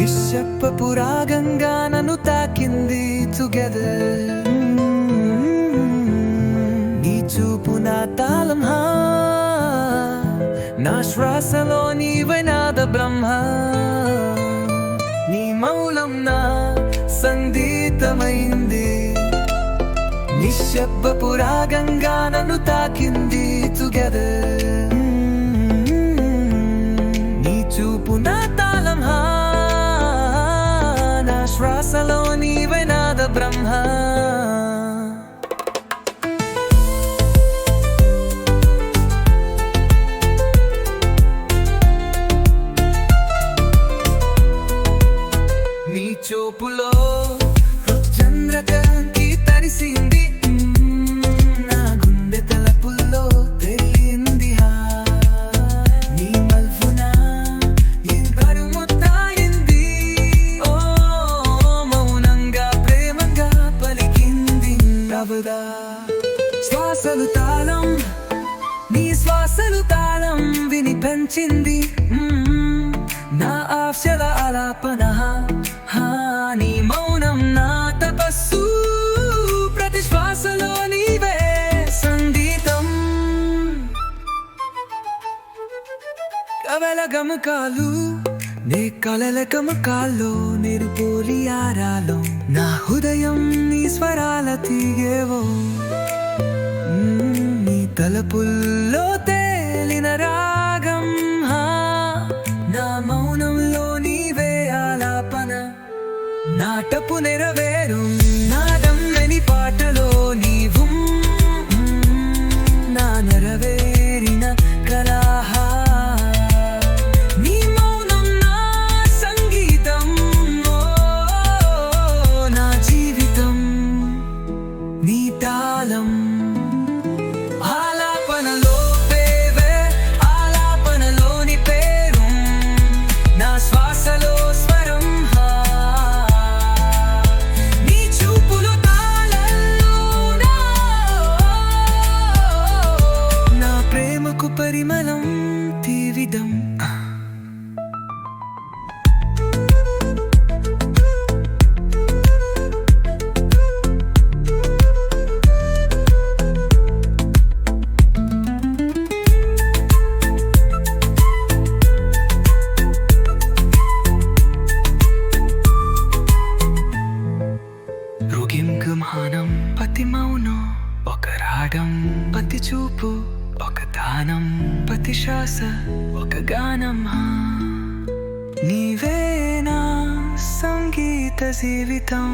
నిశ్శబ్దపు రాగంగా నన్ను తాకింది టుగెదర్. నీ చూపు నా తాళం, నా శ్వాసలో నీవే నాద బ్రహ్మ. నీ మౌనం నా సంగీతమైంది, నిశ్శబ్దపు రాగంగా నన్ను తాకింది టుగెదర్. నీ చూపు నా తాళం, నా శ్వాసలో నీవే నాద బ్రహ్మ. నీ చూపులో చంద్రకాంతి తరిసింది, నా గుండె తలపుల్లో తెలియంది. నీ మల్పున ఇంకరు ముత్తాయింది, ఓ మౌనంగా ప్రేమంగా పలికింది ప్రబుదా. శ్వాసలు తాళం, నీ శ్వాసలు తాళం వినిపించింది, నా ఆశల ఆలాపన. నీ మౌనం నా తపస్సు, ప్రతి శ్వాసలో నీవే సంగీతం. కవల గమకాలు నే కలల గమకాల్లో నిరుపోలి ఆరాలో, నా హృదయం నీ స్వరాల తీగేవో. నీ తలపుల్లో తేలిన రాగం, నా మౌనంలో నీవే ఆలాపన. నాటపు నెరవేరు నాదం అని పాటలో నీవు, నా నెరవేరిన కళాహ. నీ మౌనం నా సంగీతం, నా జీవితం నీ తాళం. ఆలాపనలో పేవే, ఆలాపనలోని పేరు, నా శ్వాసలో స్వరం. నీ చూపులు తాళంలో నా ప్రేమకు పరిమళం తీవిదం. రుగింగమానం పతి మౌనం, ఒక రాగం పతి చూపు, ఒక దానం పతి శ్వాస, ఒక గానం. నీవే నా సంగీత జీవితం.